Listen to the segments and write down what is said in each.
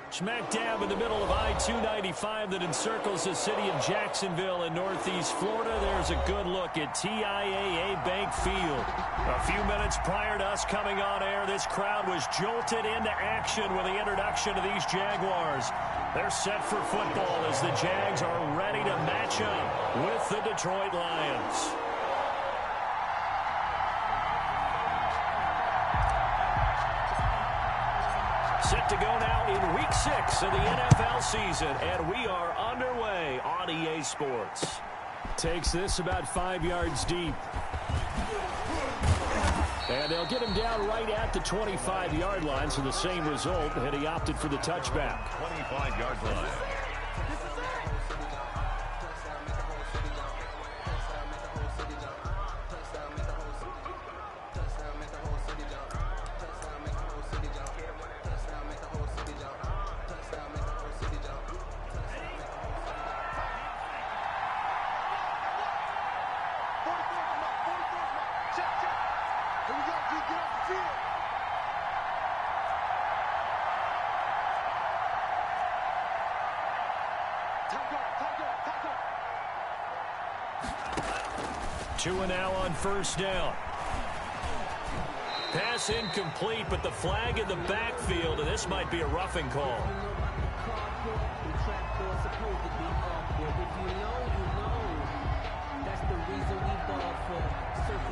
Smack dab in the middle of I-295 that encircles the city of Jacksonville in northeast Florida. There's a good look at TIAA Bank Field. A few minutes prior to us coming on air, this crowd was jolted into action with the introduction of these Jaguars. They're set for football as the Jags are ready to match up with the Detroit Lions. Set to go now in Week 6 of the NFL season, and we are underway on EA Sports. Takes this about 5 yards deep. And they'll get him down right at the 25-yard line, so the same result, and he opted for the touchback. 25-yard line. Two and now on first down. Pass incomplete, but the flag in the backfield, and this might be a roughing call.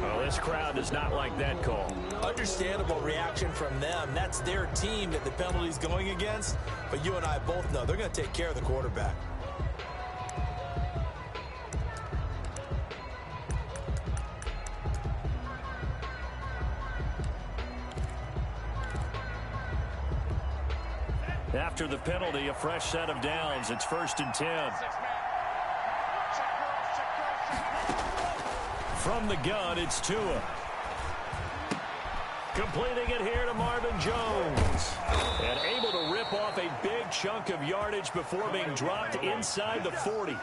Well, this crowd does not like that call. Understandable reaction from them. That's their team that the penalty's going against. But you and I both know they're going to take care of the quarterback. After the penalty, a fresh set of downs. It's 1st and 10. From the gun, it's Tua. Completing it here to Marvin Jones. And able to rip off a big chunk of yardage before being dropped inside the 40.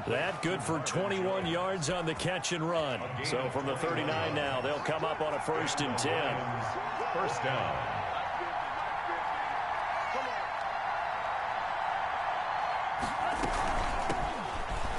That good for 21 yards on the catch and run. So from the 39 now, they'll come up on a 1st and 10. First down.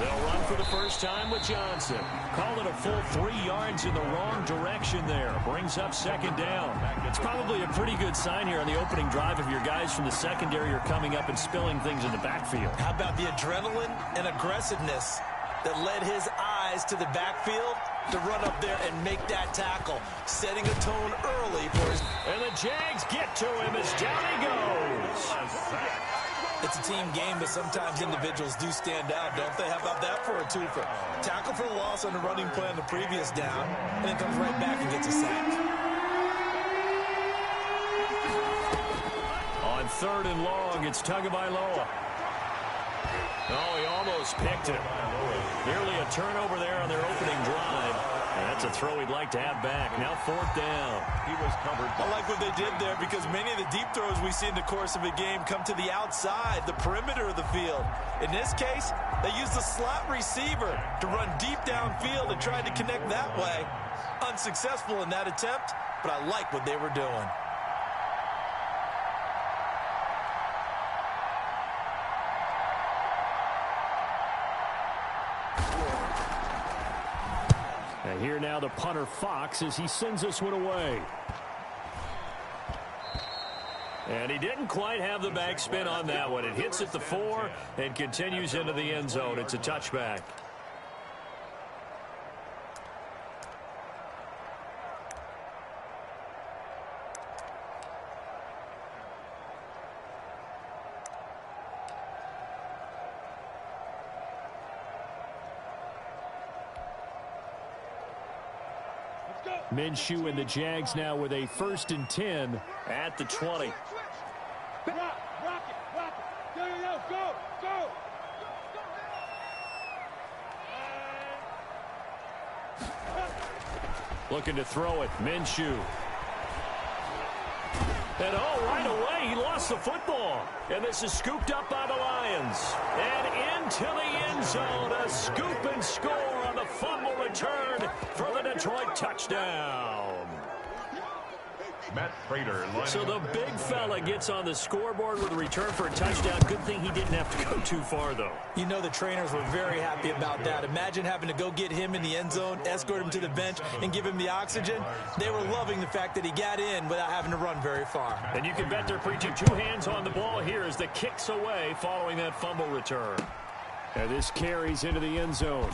They'll run for the first time with Johnson. Call it a full 3 yards in the wrong direction there. Brings up 2nd down. It's probably a pretty good sign here on the opening drive if your guys from the secondary are coming up and spilling things in the backfield. How about the adrenaline and aggressiveness that led his eyes to the backfield to run up there and make that tackle, setting a tone early for his... And the Jags get to him as down he goes. It's a team game, but sometimes individuals do stand out, don't they? How about that for a twofer? Tackle for the loss on the running play on the previous down, and then comes right back and gets a sack. On 3rd and long, it's Tagovailoa. Oh, he almost picked it. Nearly a turnover there on their opening drive. And that's a throw he'd like to have back. Now 4th down. He was covered. I like what they did there because many of the deep throws we see in the course of a game come to the outside, the perimeter of the field. In this case, they used the slot receiver to run deep downfield and tried to connect that way. Unsuccessful in that attempt, but I like what they were doing. And here now the punter Fox as he sends this one away. And he didn't quite have the backspin on that one. It hits at the 4 and continues into the end zone. It's a touchback. Minshew and the Jags now with a 1st and 10 at the 20. Looking to throw it, Minshew. And right away, he lost the football. And this is scooped up by the Lions. And into the end zone, a scoop and score on the fumble return for the Detroit touchdown. Matt Prater. So the big fella gets on the scoreboard with a return for a touchdown. Good thing he didn't have to go too far, though. You know the trainers were very happy about that. Imagine having to go get him in the end zone, escort him to the bench, and give him the oxygen. They were loving the fact that he got in without having to run very far. And you can bet they're preaching 2 hands on the ball here as the kick's away following that fumble return. And this carries into the end zone.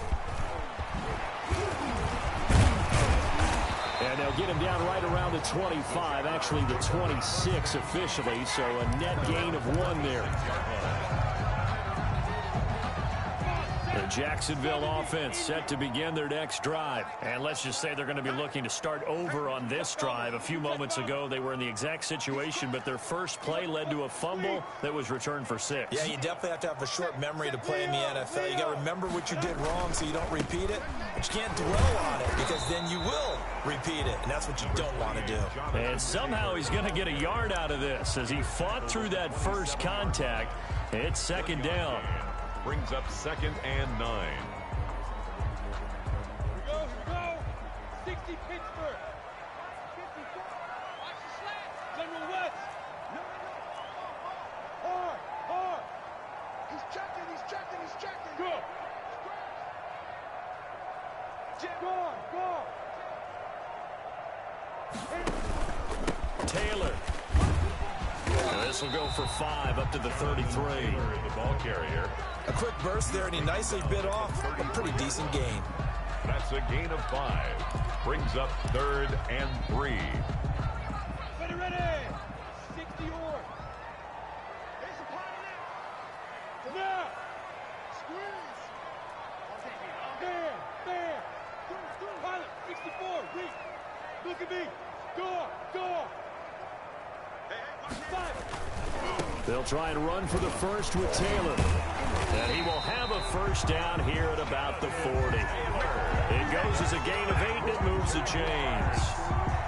And they'll get him down right around the 25, actually the 26 officially, so a net gain of 1 there. The Jacksonville offense set to begin their next drive. And let's just say they're going to be looking to start over on this drive. A few moments ago, they were in the exact situation, but their first play led to a fumble that was returned for 6. Yeah, you definitely have to have a short memory to play in the NFL. You got to remember what you did wrong so you don't repeat it. But you can't dwell on it because then you will repeat it, and that's what you don't want to do. And somehow he's going to get a yard out of this as he fought through that first contact. It's second down. Brings up 2nd and 9. Here we go. 60 Pittsburgh. 54. Watch the slant. General West. No. Hard. He's checking. Go. Go. Taylor. This will go for 5 up to the 33. The ball carrier. A quick burst there, and he nicely bit off a pretty decent gain. That's a gain of 5. Brings up 3rd and 3. Ready. 60 or. There's a pilot. Now. Squeeze. There. Pilot. 64. Reach. Look at me. Door. They'll try and run for the first with Taylor. And he will have a first down here at about the 40. It goes as a gain of 8, and it moves the chains.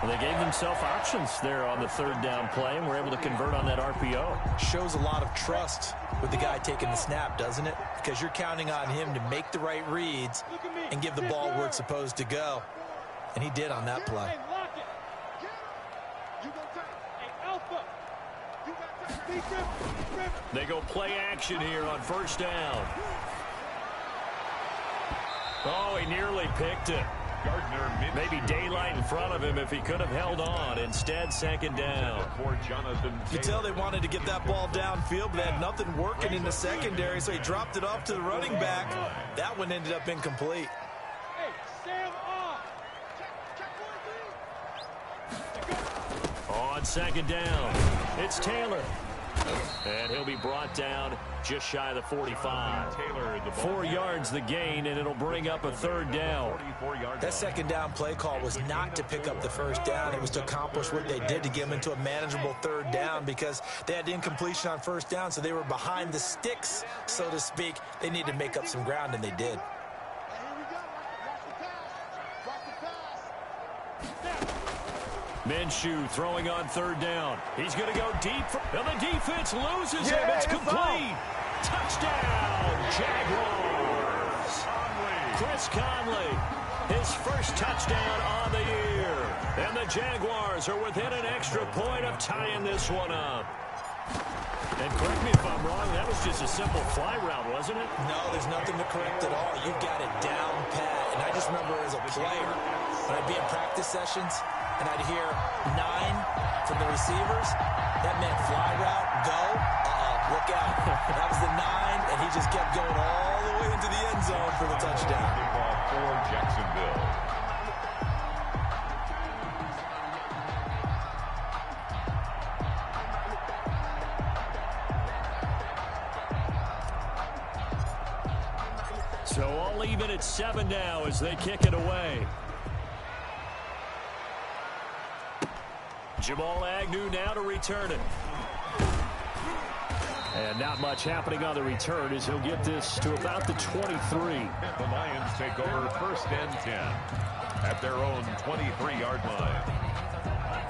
Well, they gave themselves options there on the 3rd down play, and were able to convert on that RPO. Shows a lot of trust with the guy taking the snap, doesn't it? Because you're counting on him to make the right reads and give the ball where it's supposed to go. And he did on that play. They go play action here on first down. Oh, he nearly picked it. Gardner Maybe daylight in front of him if he could have held on. Instead, 2nd down. For Jonathan You could tell they wanted to get that ball downfield, but they had nothing working in the secondary, so he dropped it off to the running back. That one ended up incomplete. Hey, Sam off. On 2nd down, it's Taylor. And he'll be brought down just shy of the 45. 4 yards the gain, and it'll bring up a 3rd down. That 2nd down play call was not to pick up the first down. It was to accomplish what they did to get them into a manageable 3rd down because they had incompletion on first down, so they were behind the sticks, so to speak. They needed to make up some ground, and they did. Minshew throwing on 3rd down. He's going to go deep, and the defense loses him. It's complete. Touchdown, Jaguars. Chris Conley, his first touchdown on the year. And the Jaguars are within an extra point of tying this one up. And correct me if I'm wrong, that was just a simple fly route, wasn't it? No, there's nothing to correct at all. You've got it down pat. And I just remember as a player, when I'd be in practice sessions, and I'd hear 9 from the receivers. That meant fly route, go, look out. That was the 9, and he just kept going all the way into the end zone for the touchdown. Ball for Jacksonville. So all even at 7 now as they kick it away. Jamal Agnew now to return it. And not much happening on the return as he'll get this to about the 23. The Lions take over 1st and 10 at their own 23-yard line.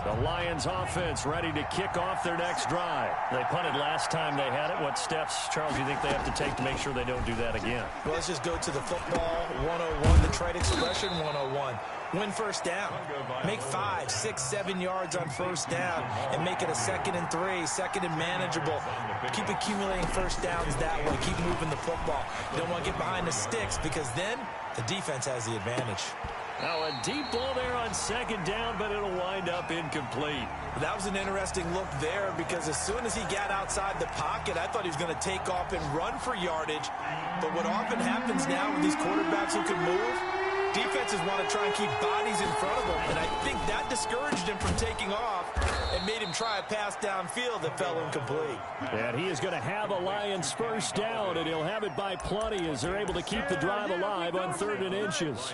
The Lions offense ready to kick off their next drive. They punted last time they had it. What steps, Charles, do you think they have to take to make sure they don't do that again? Well, let's just go to the football 101, the trade expression 101. Win first down. Make 5, 6, 7 yards on first down and make it a 2nd and 3, 2nd and manageable. Keep accumulating first downs that way. Keep moving the football. You don't want to get behind the sticks because then the defense has the advantage. Now a deep ball there on 2nd down, but it'll wind up incomplete. That was an interesting look there because as soon as he got outside the pocket, I thought he was going to take off and run for yardage. But what often happens now with these quarterbacks who can move, defenses want to try and keep bodies in front of them, and I think that discouraged him from taking off and made him try a pass downfield that fell incomplete. And he is going to have a Lions first down, and he'll have it by plenty as they're able to keep the drive alive on 3rd and inches.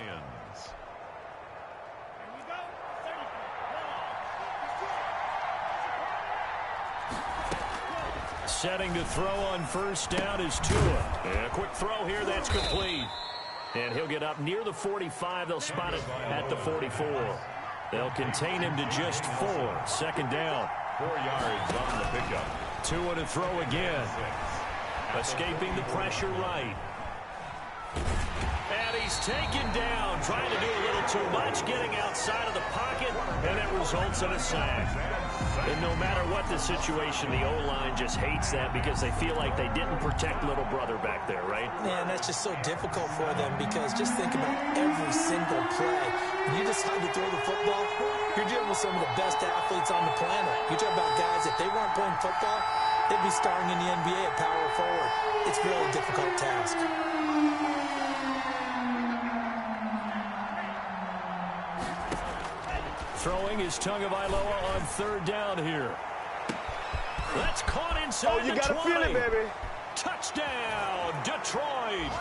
Setting to throw on first down is Tua. And a quick throw here, that's complete. And he'll get up near the 45. They'll spot it at the 44. They'll contain him to just 4. 2nd down. 4 yards on the pickup. Tua to throw again. Escaping the pressure right. And he's taken down, trying to do a little too much, getting outside of the pocket, and it results in a sack. And no matter what the situation, the O-line just hates that because they feel like they didn't protect little brother back there, right? Yeah, and that's just so difficult for them because just think about every single play. When you decide to throw the football, you're dealing with some of the best athletes on the planet. You talk about guys, if they weren't playing football, they'd be starring in the NBA at power forward. It's a really difficult task. Throwing is Tagovailoa on 3rd down here. That's caught inside you the 20. gotta feel it, baby. Touchdown, Detroit.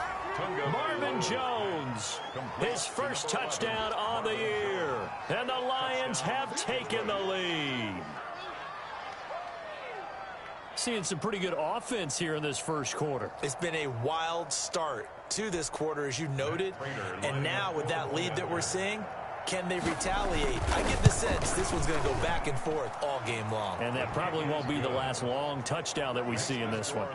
Marvin Jones, his first touchdown on the year. And the Lions have taken the lead. Seeing some pretty good offense here in this first quarter. It's been a wild start to this quarter, as you noted. And now with that lead that we're seeing, can they retaliate? I get the sense this one's going to go back and forth all game long. And that probably won't be the last long touchdown that we see in this one.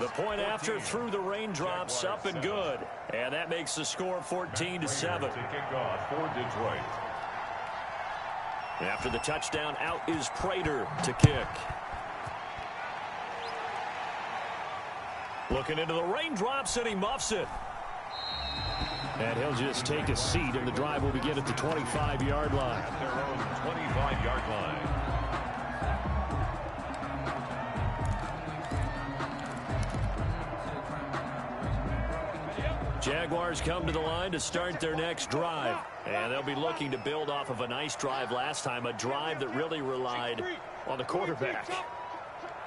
The point after through the raindrops, up and good. And that makes the score 14-7. To kick off for Detroit. After the touchdown, out is Prater to kick. Looking into the raindrops, and he muffs it. And he'll just take a seat, and the drive will begin at the 25-yard line. At their own 25-yard line. Jaguars come to the line to start their next drive. And they'll be looking to build off of a nice drive last time, a drive that really relied on the quarterback.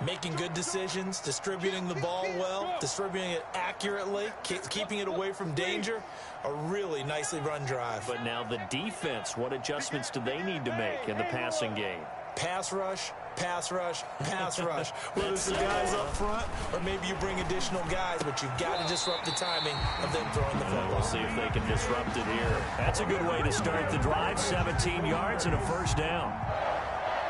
Making good decisions, distributing the ball well, distributing it accurately, keeping it away from danger. A really nicely run drive. But now the defense, what adjustments do they need to make in the passing game? Pass rush, pass rush, pass rush. Whether it's the guys up front or maybe you bring additional guys, but you've got to disrupt the timing of them throwing the football. We'll see if they can disrupt it here. That's a good way to start the drive. 17 yards and a first down.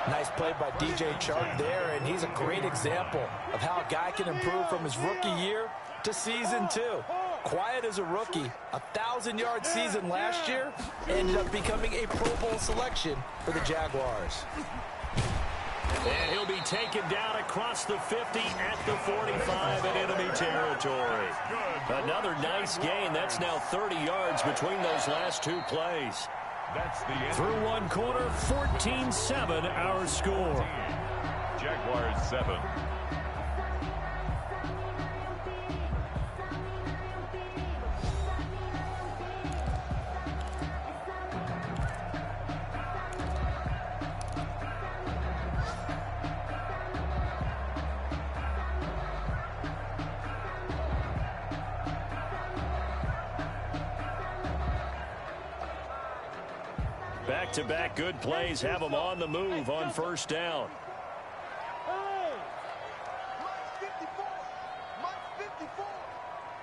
Nice play by DJ Chark there, and he's a great example of how a guy can improve from his rookie year to season 2. Quiet as a rookie, 1,000-yard season last year, ended up becoming a Pro Bowl selection for the Jaguars. And he'll be taken down across the 50 at the 45 in enemy territory. Another nice gain. That's now 30 yards between those last 2 plays. That's the end. Through one quarter, 14-7 our score. Jaguars 7. Back-to-back good plays have them on the move on first down. Hey! Mike 54! Mike 54!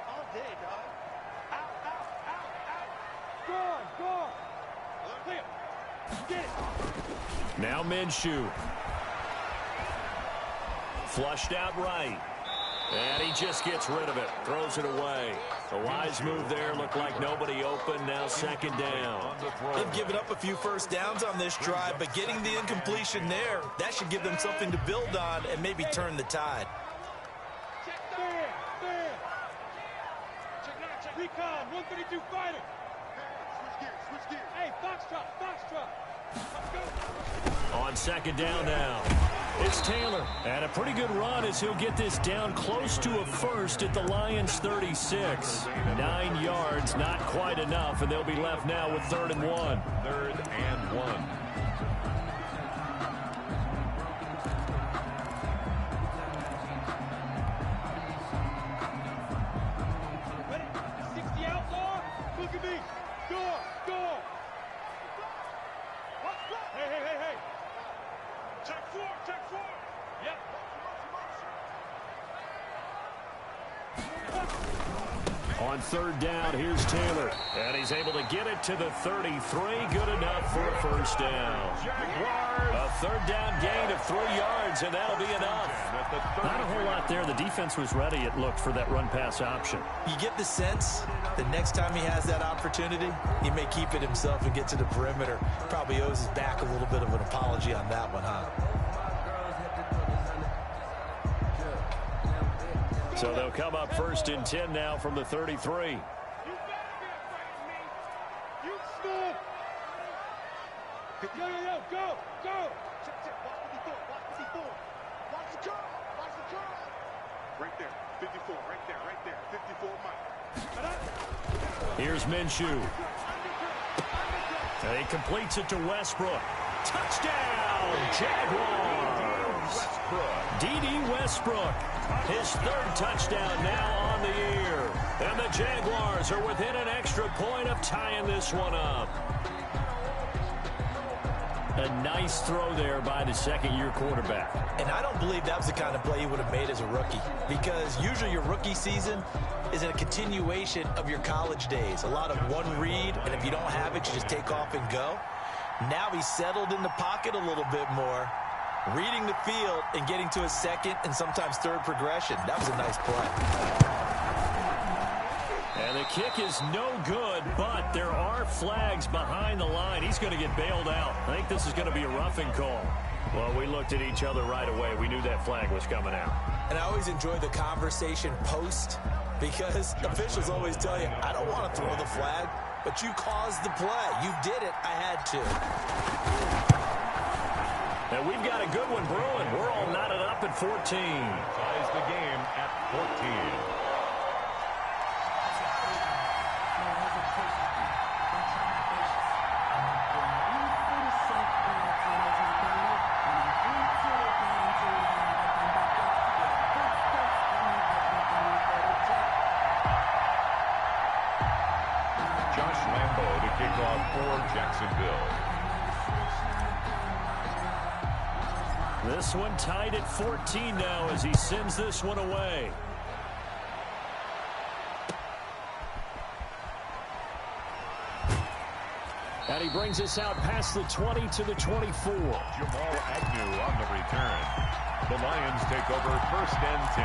All day, dog. Out, out, out, out! Go on! Clear! Get it! Now Minshew. Flushed out right. And he just gets rid of it. Throws it away. A wise move there. Looked like nobody open. Now second down. They've given up a few first downs on this drive, but getting the incompletion there, that should give them something to build on and maybe turn the tide. Recon, 132 fighter. Switch gears. Hey, Foxtrot. Let's go. On second down now, it's Taylor. And a pretty good run as he'll get this down close to a first at the Lions 36. 9 yards, not quite enough, and they'll be left now with 3rd and 1. 3rd and 1. On 3rd down, here's Taylor. And he's able to get it to the 33. Good enough for a first down. A 3rd down gain of 3 yards, and that'll be enough. Not a whole lot there. The defense was ready, it looked, for that run-pass option. You get the sense the next time he has that opportunity, he may keep it himself and get to the perimeter. Probably owes his back a little bit of an apology on that one, huh? So they'll come up 1st and 10 now from the 33. Go. Watch the curl. Right there, 54, right there, 54 Mike. Here's Minshew. And he completes it to Westbrook. Touchdown, Jaguars! D.D. Westbrook, his 3rd touchdown now on the year. And the Jaguars are within an extra point of tying this one up. A nice throw there by the second-year quarterback. And I don't believe that was the kind of play he would have made as a rookie, because usually your rookie season is a continuation of your college days. A lot of one read, and if you don't have it, you just take off and go. Now he's settled in the pocket a little bit more, reading the field and getting to a 2nd and sometimes 3rd progression. That was a nice play. And the kick is no good, but there are flags behind the line. He's going to get bailed out. I think this is going to be a roughing call. Well, we looked at each other right away. We knew that flag was coming out. And I always enjoy the conversation post, because officials always tell you, I don't want to throw the flag, but you caused the play. You did it. I had to. And we've got a good one brewing. We're all knotted up at 14. Ties the game at 14. This one tied at 14 now as he sends this one away. And he brings us out past the 20 to the 24. Jamal Agnew on the return. The Lions take over 1st and 10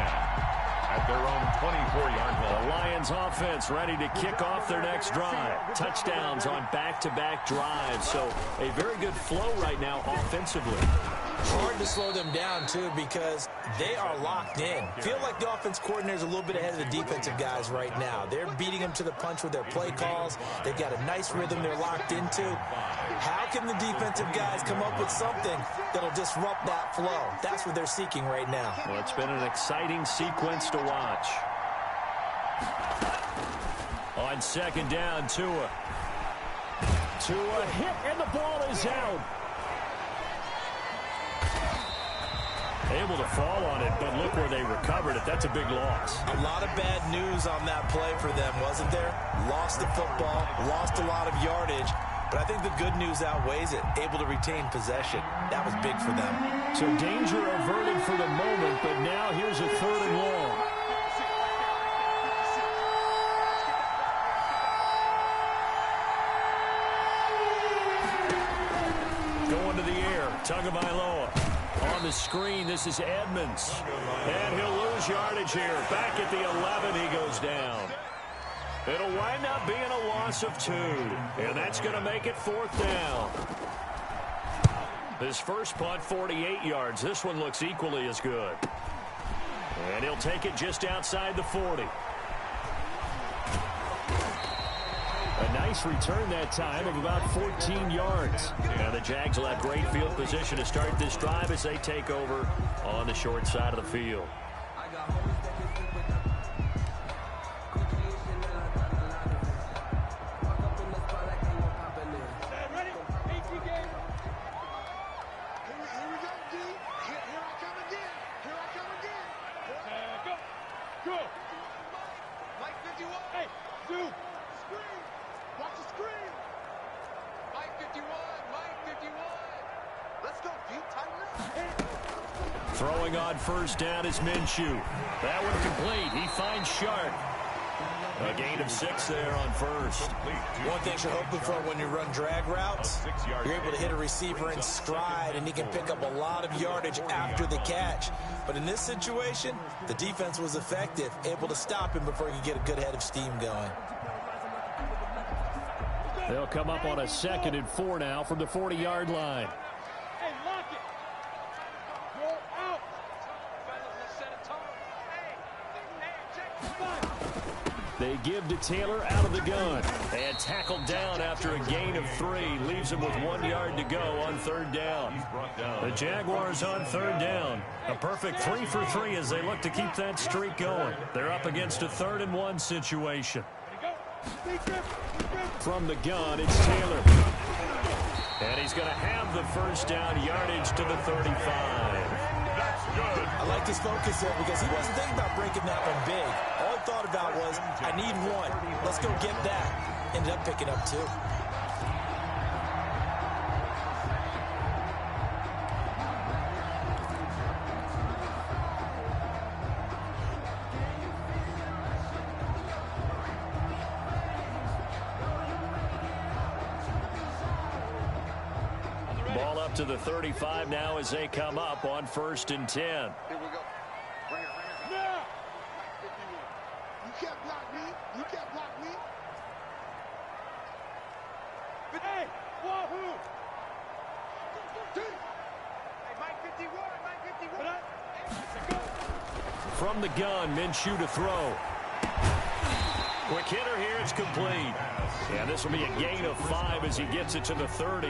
at their own 24-yard line. The Lions offense ready to kick off their next drive. Touchdowns on back-to-back drives. So a very good flow right now offensively. Hard to slow them down, too, because they are locked in. Feel like the offense coordinator is a little bit ahead of the defensive guys right now. They're beating them to the punch with their play calls. They've got a nice rhythm they're locked into. How can the defensive guys come up with something that'll disrupt that flow? That's what they're seeking right now. Well, it's been an exciting sequence to watch. On second down, Tua hit, and the ball is out. Able to fall on it, but look where they recovered it. That's a big loss. A lot of bad news on that play for them, wasn't there? Lost the football, lost a lot of yardage, but I think the good news outweighs it. Able to retain possession. That was big for them. So danger averted for the moment, but now here's a 3rd and long. Going to the air. Tagovailoa on on the screen. This is Edmonds. And he'll lose yardage here. Back at the 11, he goes down. It'll wind up being a loss of 2. And that's going to make it 4th down. His first punt, 48 yards. This one looks equally as good. And he'll take it just outside the 40. A nice return that time of about 14 yards. And the Jags will have great field position to start this drive as they take over on the short side of the field. Throwing on first down is Minshew. That one complete. He finds Sharp. A gain of 6 there on first. One thing you're hoping for when you run drag routes, you're able to hit a receiver in stride, and he can pick up a lot of yardage after the catch. But in this situation, the defense was effective, able to stop him before he could get a good head of steam going. They'll come up on a 2nd and 4 now from the 40-yard line. Hey, lock it. Roll out. Fellas, set a tone. They give to Taylor out of the gun. And tackled down after a gain of 3. Leaves him with 1 yard to go on 3rd down. The Jaguars on 3rd down. A perfect 3 for 3 as they look to keep that streak going. They're up against a 3rd and 1 situation. From the gun, it's Taylor. And he's going to have the first down, yardage to the 35. That's good. I like his focus there because he wasn't thinking about breaking that one big. All he thought about was, I need 1. Let's go get that. Ended up picking up 2. Ball up to the 35 now as they come up on 1st and 10. Here we go. Right here, right here. Now. You can't block me. You can't block me. Hey, Wahoo. Hey, Mike 51, Mike 51. From the gun, Minshew to throw. Quick hitter here, it's complete. Yeah, this will be a gain of 5 as he gets it to the 30.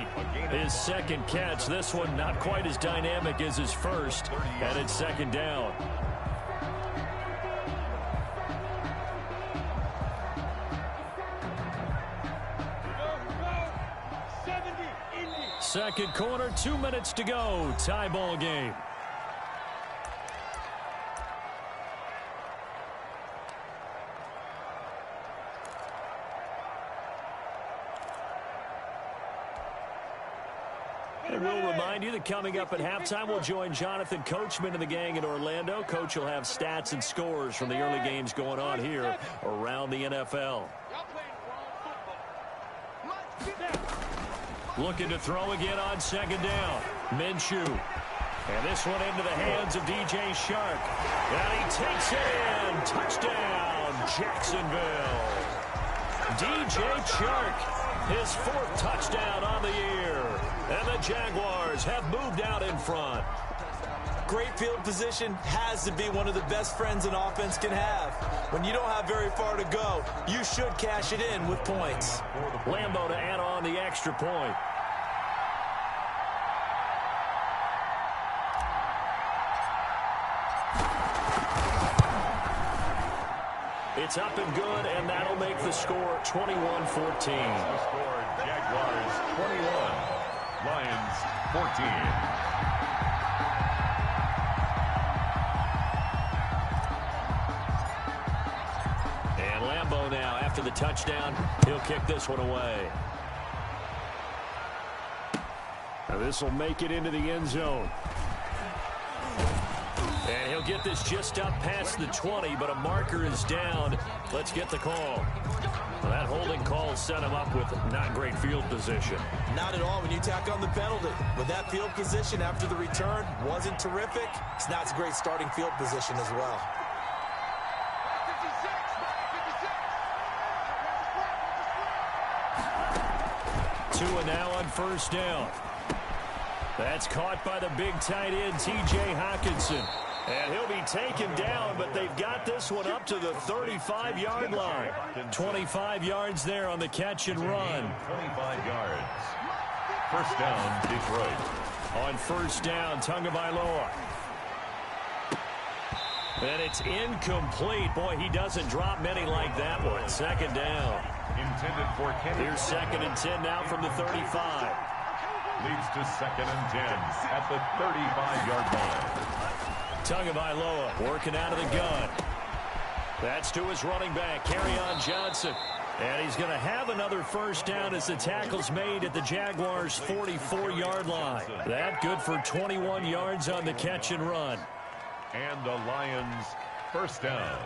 His 2nd catch, this one not quite as dynamic as his first, and it's 2nd down. Go. 70, Indy. 2nd quarter, 2 minutes to go. Tie ball game. And we'll remind you that coming up at halftime, we'll join Jonathan Coachman and the gang in Orlando. Coach will have stats and scores from the early games going on here around the NFL. Y'all playing wrong football. Looking to throw again on 2nd down. Minshew. And this one into the hands of DJ Shark. And he takes it in. Touchdown, Jacksonville. DJ Shark, his 4th touchdown on the year. And the Jaguars have moved out in front. Great field position has to be one of the best friends an offense can have. When you don't have very far to go, you should cash it in with points. Lambeau to add on the extra point. It's up and good, and that'll make the score 21-14. The score, Jaguars 21, Lions 14. And Lambeau now, after the touchdown, he'll kick this one away. Now this will make it into the end zone. And he'll they'll get this just up past the 20, but a marker is down. Let's get the call. Well, that holding call set him up with not great field position. Not at all when you tack on the penalty. With that field position after the return wasn't terrific, it's not a great starting field position as well. 2 and now on first down. That's caught by the big tight end, T.J. Hockenson. And he'll be taken down, but they've got this one up to the 35-yard line. 25 yards there on the catch and run. 25 yards. First down, Detroit. On first down, Tagovailoa. And it's incomplete. Boy, he doesn't drop many like that one. Second down. Intended for Kenny. Here's 2nd and 10 now from the 35. Leads to 2nd and 10 at the 35-yard line. Tagovailoa working out of the gun. That's to his running back, Kerryon Johnson. And he's going to have another first down as the tackle's made at the Jaguars' 44-yard line. That good for 21 yards on the catch and run. And the Lions first down.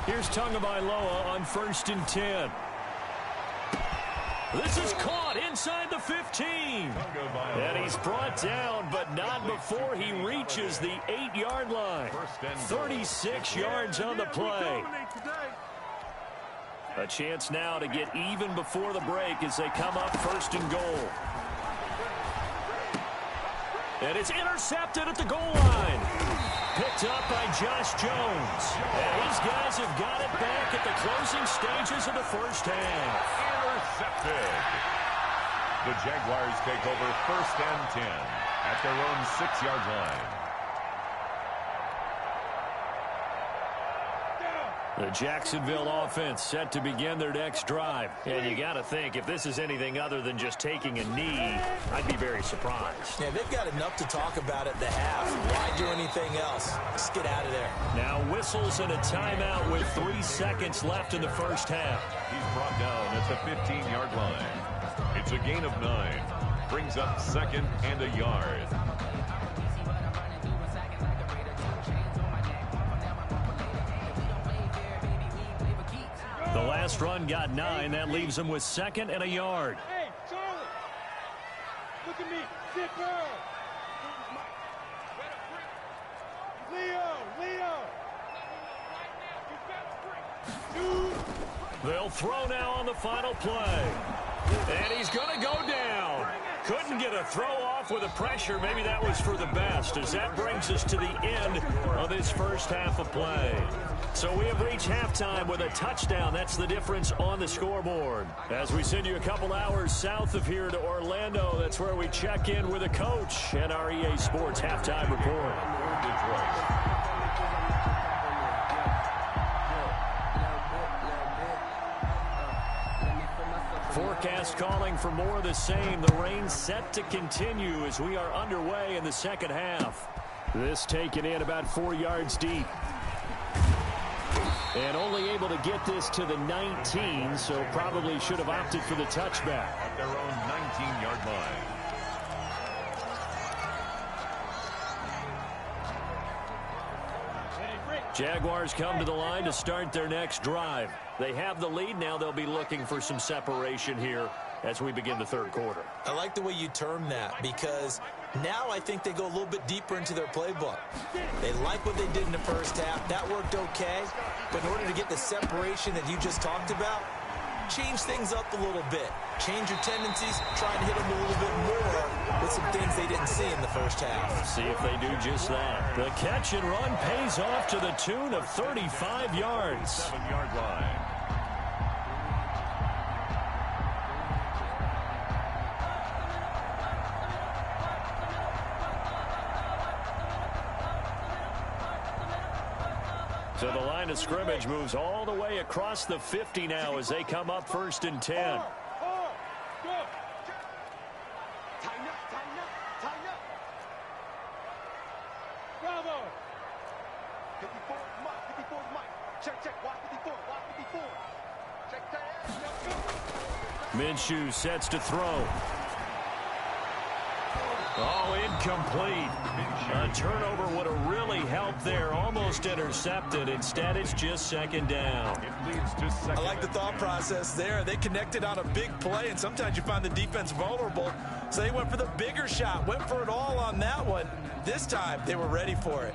Here's Tagovailoa on 1st and 10. This is caught inside the 15. And he's brought down, but not before he reaches the 8-yard line. 36 yards on the play. A chance now to get even before the break as they come up 1st and goal. And it's intercepted at the goal line. Picked up by Josh Jones. And these guys have got it back at the closing stages of the first half. Intercepted. The Jaguars take over 1st and 10 at their own 6-yard line. The Jacksonville offense set to begin their next drive. And you got to think, if this is anything other than just taking a knee, I'd be very surprised. Yeah, they've got enough to talk about at the half. Why do anything else? Just get out of there. Now whistles and a timeout with 3 seconds left in the first half. He's brought down at the 15-yard line. It's a gain of 9. Brings up 2nd and a yard. The last run got 9. That leaves him with 2nd and a yard. Hey, Charlie. Look at me. Zipper. Leo. They'll throw now on the final play. And he's going to go down. Couldn't get a throw off with the pressure. Maybe that was for the best, as that brings us to the end of this first half of play. So we have reached halftime with a touchdown. That's the difference on the scoreboard. As we send you a couple hours south of here to Orlando, that's where we check in with a coach and our EA Sports halftime report. Forecast calling for more of the same. The rain set to continue as we are underway in the second half. This taken in about 4 yards deep. And only able to get this to the 19, so probably should have opted for the touchback. At their own 19-yard line. Jaguars come to the line to start their next drive. They have the lead. Now they'll be looking for some separation here as we begin the third quarter. I like the way you term that, because now I think they go a little bit deeper into their playbook. They like what they did in the first half. That worked okay. But in order to get the separation that you just talked about, change things up a little bit. Change your tendencies, try to hit them a little bit more with some things they didn't see in the first half. See if they do just that. The catch and run pays off to the tune of 35 yards. 7-yard line. So the line of scrimmage moves all the way across the 50 now as they come up 1st and 10. Tighten up, tighten up, tighten up. Bravo. 54, Mike, 54, Mike. Check, watch 54, watch 54. Check that. Minshew sets to throw. Oh, incomplete. A turnover would have really helped there. Almost intercepted. Instead, it's just second down. It leads to second. I like the thought process there. They connected on a big play, and sometimes you find the defense vulnerable. So they went for the bigger shot, went for it all on that one. This time, they were ready for it.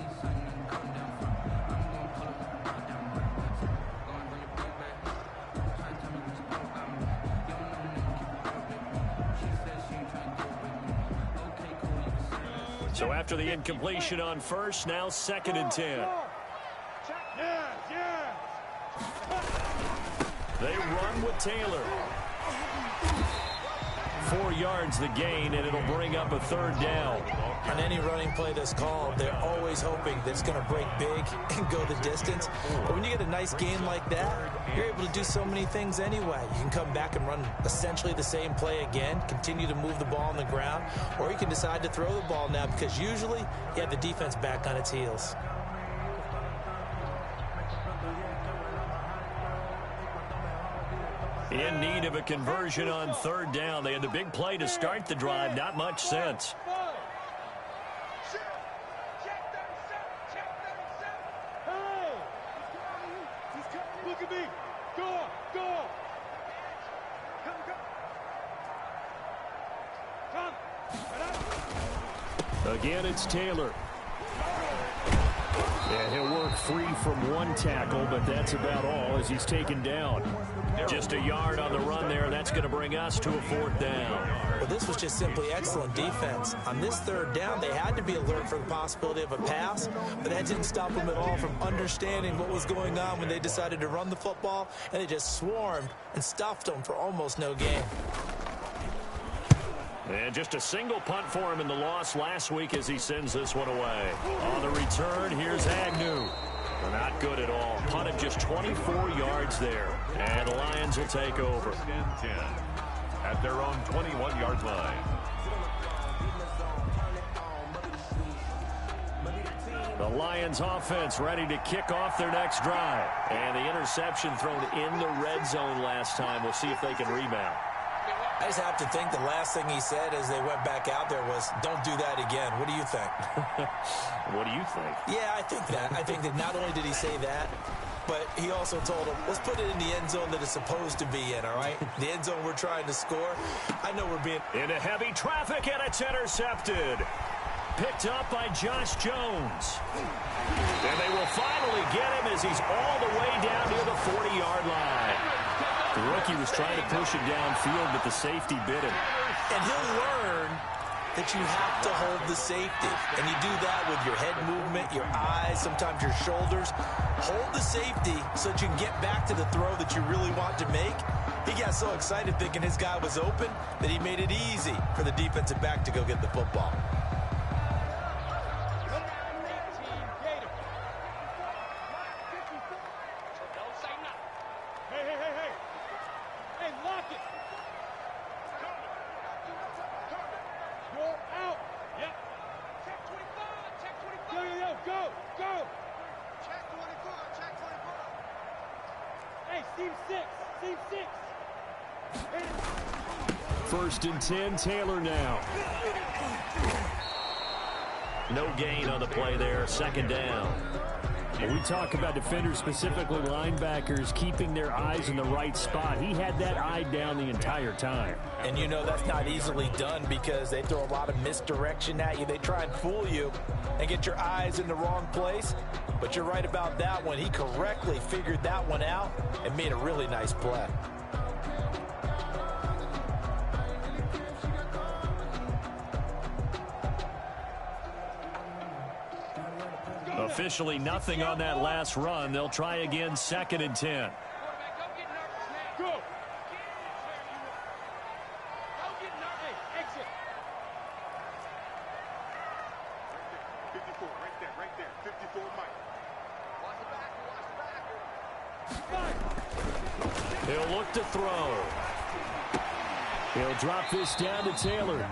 So after the incompletion on first, now second and 10. They run with Taylor. 4 yards the gain, and it'll bring up a third down. On any running play that's called, they're always hoping that it's going to break big and go the distance. But when you get a nice game like that, you're able to do so many things anyway. You can come back and run essentially the same play again, continue to move the ball on the ground, or you can decide to throw the ball now because usually you have the defense back on its heels. In need of a conversion on third down. They had the big play to start the drive. Not much sense. Look at me. Go. Come. Again, it's Taylor. And he'll work free from one tackle, but that's about all as he's taken down. Just a yard on the run there, and that's going to bring us to a fourth down. Well, this was just simply excellent defense. On this third down, they had to be alert for the possibility of a pass, but that didn't stop them at all from understanding what was going on when they decided to run the football, and they just swarmed and stuffed them for almost no gain. And just a single punt for him in the loss last week as he sends this one away. On the return, here's Agnew. Not good at all. Punted just 24 yards there. And the Lions will take over. 10 at their own 21-yard line. The Lions offense ready to kick off their next drive. And the interception thrown in the red zone last time. We'll see if they can rebound. I just have to think the last thing he said as they went back out there was, don't do that again. What do you think? What do you think? Yeah, I think that. I think that not only did he say that, but he also told him, let's put it in the end zone that it's supposed to be in, all right? The end zone we're trying to score. I know we're being... Into heavy traffic, and it's intercepted. Picked up by Josh Jones. And they will finally get him as he's all the way down near the 40-yard line. The rookie was trying to push him downfield, but the safety bit him. And he'll learn that you have to hold the safety. And you do that with your head movement, your eyes, sometimes your shoulders. Hold the safety so that you can get back to the throw that you really want to make. He got so excited thinking his guy was open that he made it easy for the defensive back to go get the football. First and 10, Taylor now. No gain on the play there, second down. When we talk about defenders, specifically linebackers, keeping their eyes in the right spot, he had that eye down the entire time. And you know that's not easily done because they throw a lot of misdirection at you. They try and fool you and get your eyes in the wrong place. But you're right about that one. He correctly figured that one out and made a really nice play. Officially nothing on that last run. They'll try again, second and 10. Go. Right there. 54, Mike. He'll look to throw. He'll drop this down to Taylor.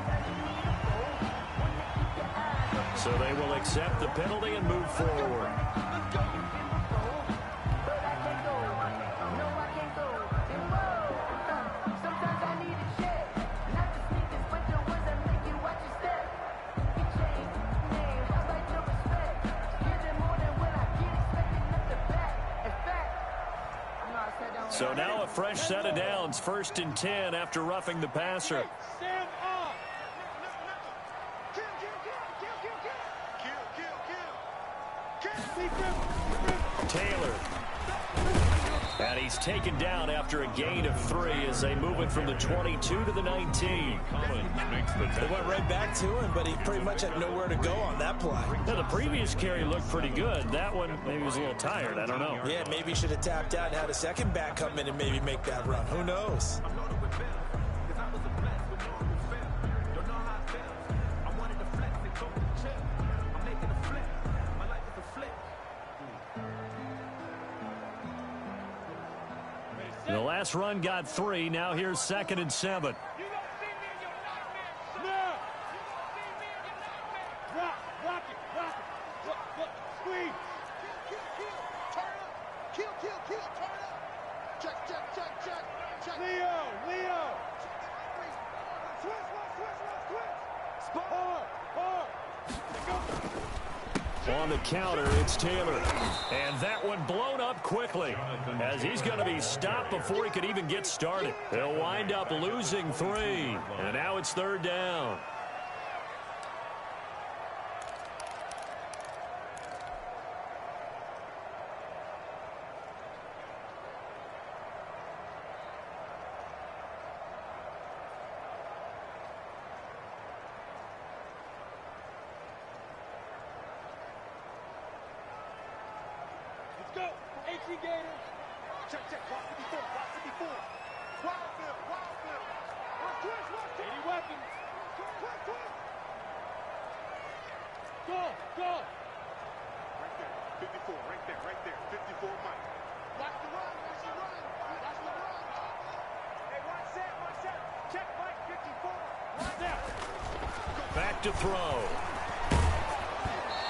So they will accept the penalty and move forward. So now a fresh set of downs, 1st and 10 after roughing the passer. Stand up. Taylor. And he's taken down after a gain of 3 as they move it from the 22 to the 19. They went right back to him, but he pretty much had nowhere to go on that play. Now, the previous carry looked pretty good. That one, maybe he was a little tired. I don't know. Yeah, maybe he should have tapped out and had a second back come in and maybe make that run. Who knows? The last run got 3. Now here's 2nd and 7. On the counter, it's Taylor. And that one blown up quickly as he's going to be stopped before he could even get started. They'll wind up losing 3. And now it's 3rd down. Check, check, watch 54, watch 54. Wildfield, Wildfield. Watch 80 weapons. Quick, quick. Go, go. Right there, 54, right there, 54 Mike. Watch the run, watch the run, watch the run. Hey, watch that. Check Mike, 54. Right there. Back to throw.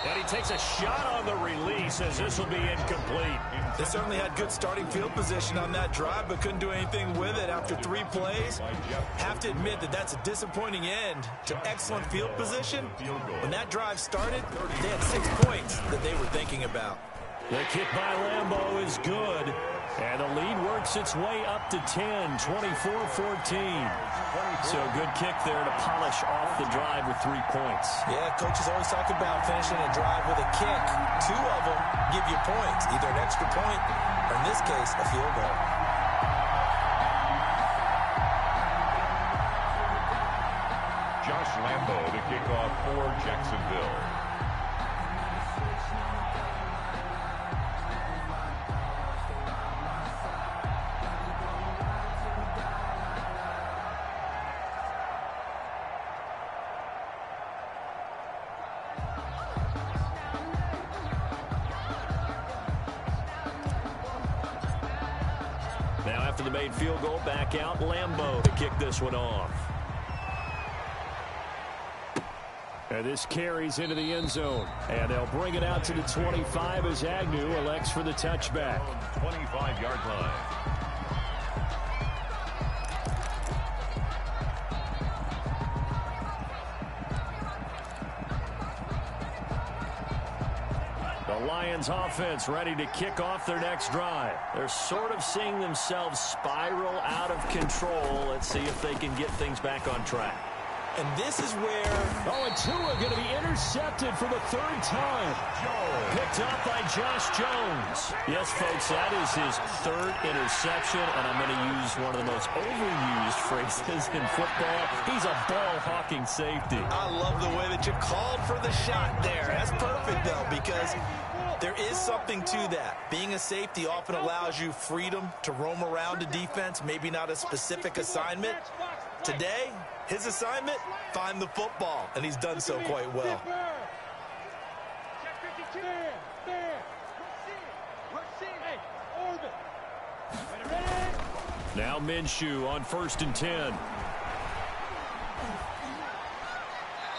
And he takes a shot on the release as this will be incomplete. They certainly had good starting field position on that drive, but couldn't do anything with it after 3 plays. Have to admit that that's a disappointing end to excellent field position. When that drive started, they had 6 points that they were thinking about. The kick by Lambeau is good. And the lead works its way up to 10, 24-14. So a good kick there to polish off the drive with 3 points. Yeah, coaches always talk about finishing a drive with a kick. 2 of them give you points, either an extra point or, in this case, a field goal. Josh Lambeau to kick off for Jacksonville. Now after the made field goal, back out Lambeau to kick this one off. And this carries into the end zone. And they'll bring it out to the 25 as Agnew elects for the touchback. 25-yard line. The Lions offense ready to kick off their next drive. They're sort of seeing themselves spiral out of control. Let's see if they can get things back on track. And this is where... Oh, and Tua going to be intercepted for the 3rd time. Picked up by Josh Jones. Yes, folks, that is his 3rd interception, and I'm going to use one of the most overused phrases in football. He's a ball-hawking safety. I love the way that you called for the shot there. That's perfect, though, because there is something to that. Being a safety often allows you freedom to roam around a defense, maybe not a specific assignment. Today, his assignment, find the football, and he's done so quite well. Now Minshew on 1st and 10.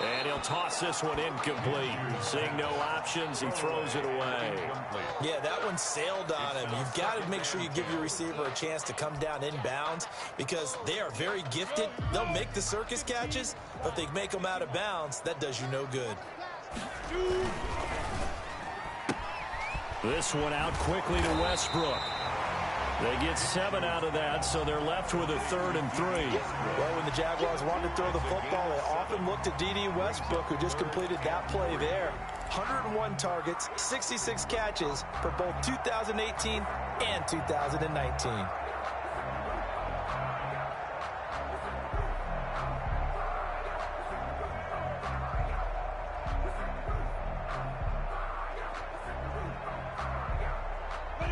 And he'll toss this one incomplete. Seeing no options, he throws it away. Yeah, that one sailed on him. You've got to make sure you give your receiver a chance to come down inbounds because they are very gifted. They'll make the circus catches, but if they make them out of bounds, that does you no good. This one out quickly to Westbrook. They get 7 out of that, so they're left with a 3rd and 3. Well, when the Jaguars wanted to throw the football, they often looked at D.D. Westbrook, who just completed that play there. 101 targets, 66 catches for both 2018 and 2019.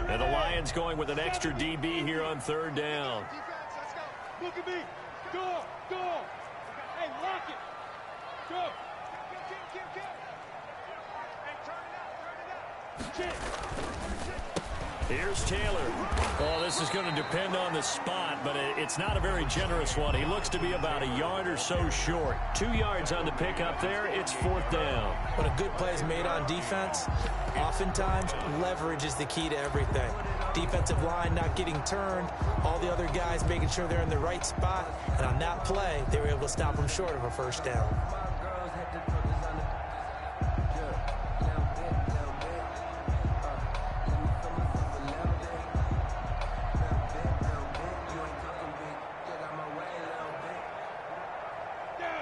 And the Lions going with an extra DB here on 3rd down. Look at me. Go. Hey, lock it. Go. Hey, turn it up. Here's Taylor. Oh, this is going to depend on the spot, but it's not a very generous one. He looks to be about a yard or so short. 2 yards on the pickup there. It's 4th down. When a good play is made on defense, oftentimes leverage is the key to everything. Defensive line not getting turned, all the other guys making sure they're in the right spot, and on that play, they were able to stop them short of a 1st down.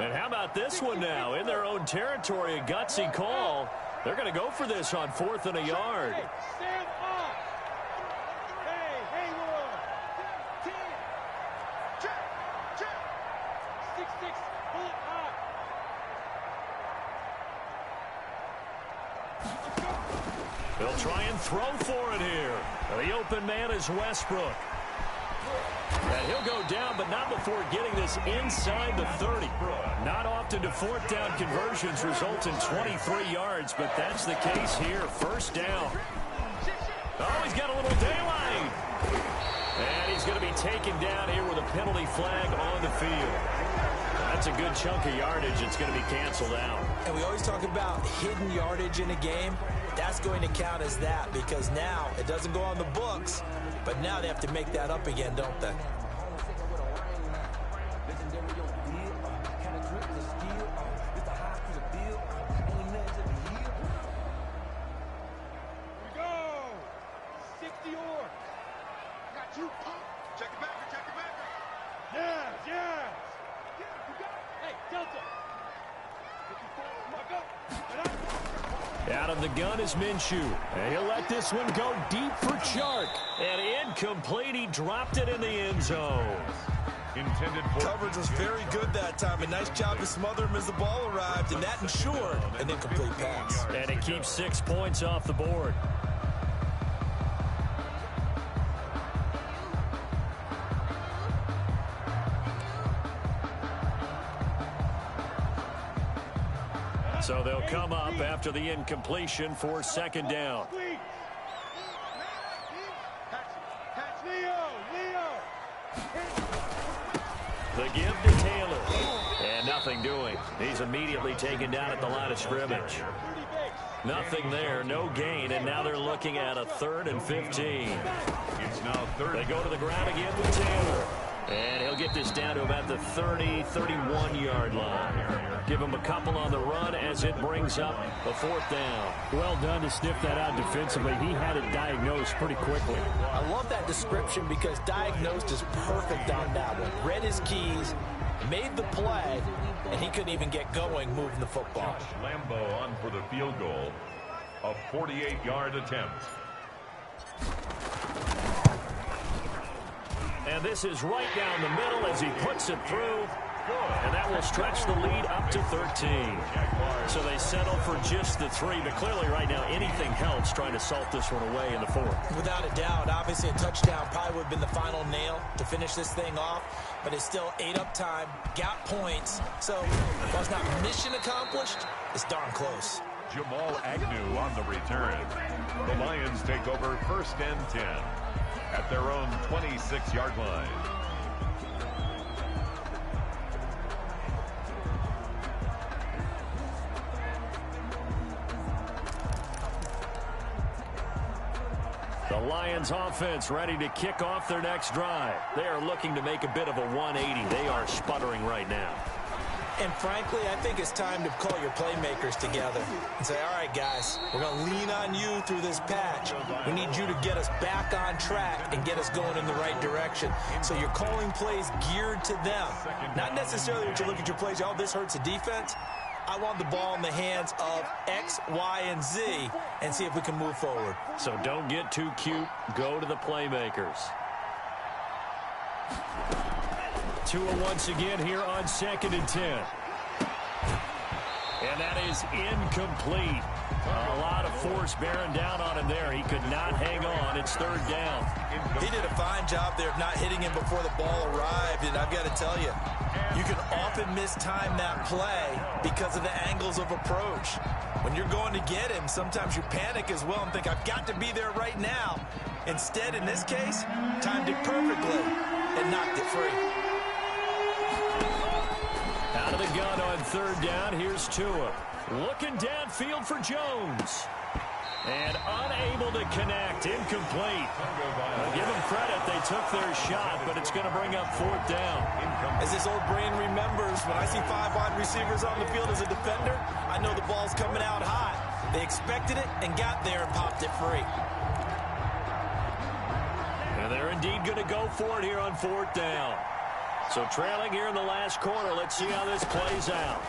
And how about this one now? In their own territory, a gutsy call. They're going to go for this on 4th and a yard. Hey, stand up. Hey, Hayward. 10. Check. 6-6. Pull it high. They'll try and throw for it here. The open man is Westbrook. And he'll go down, but not before getting this inside the 30. Not often do 4th down conversions result in 23 yards, but that's the case here. 1st down. Oh, he's got a little daylight. And he's going to be taken down here with a penalty flag on the field. That's a good chunk of yardage. It's going to be canceled out. And we always talk about hidden yardage in a game. That's going to count as that because now it doesn't go on the books, but now they have to make that up again, don't they? Out of the gun is Minshew. And he'll let this one go deep for Chark. And incomplete. He dropped it in the end zone. Intended for coverage was very good that time. A nice job to smother him as the ball arrived, and that ensured an incomplete pass. And it keeps 6 points off the board. So they'll come up after the incompletion for 2nd down. The give to Taylor. And nothing doing. He's immediately taken down at the line of scrimmage. Nothing there, no gain, and now they're looking at a 3rd and 15. It's now 3rd. They go to the ground again with Taylor. And he'll get this down to about the 30, 31-yard line. Give him a couple on the run as it brings up a 4th down. Well done to sniff that out defensively. He had it diagnosed pretty quickly. I love that description because diagnosed is perfect on that one. Read his keys, made the play, and he couldn't even get going moving the football. Lambeau on for the field goal. A 48-yard attempt. And this is right down the middle as he puts it through. And that will stretch the lead up to 13. So they settle for just the 3. But clearly right now anything helps trying to salt this one away in the 4th. Without a doubt, obviously a touchdown probably would have been the final nail to finish this thing off. But it's still 8 up time, got points. So while it's not mission accomplished, it's darn close. Jamal Agnew on the return. The Lions take over 1st and 10 at their own 26-yard line. The Lions offense ready to kick off their next drive. They are looking to make a bit of a 180. They are sputtering right now. And frankly, I think it's time to call your playmakers together and say, all right, guys, we're going to lean on you through this patch. We need you to get us back on track and get us going in the right direction. So you're calling plays geared to them. Not necessarily that you look at your plays, oh, this hurts the defense. I want the ball in the hands of X, Y, and Z and see if we can move forward. So don't get too cute. Go to the playmakers. Tua once again here on 2nd and 10. And that is incomplete. A lot of force bearing down on him there. He could not hang on. It's 3rd down. He did a fine job there of not hitting him before the ball arrived. And I've got to tell you, you can often mistime that play because of the angles of approach. When you're going to get him, sometimes you panic as well and think, I've got to be there right now. Instead, in this case, timed it perfectly and knocked it free. Out of the gun on 3rd down, here's Tua. Looking downfield for Jones. And unable to connect. Incomplete. Give them credit. They took their shot, but it's going to bring up 4th down. As this old brain remembers, when I see 5 wide receivers on the field as a defender, I know the ball's coming out hot. They expected it and got there and popped it free. And they're indeed going to go for it here on 4th down. So trailing here in the last quarter. Let's see how this plays out.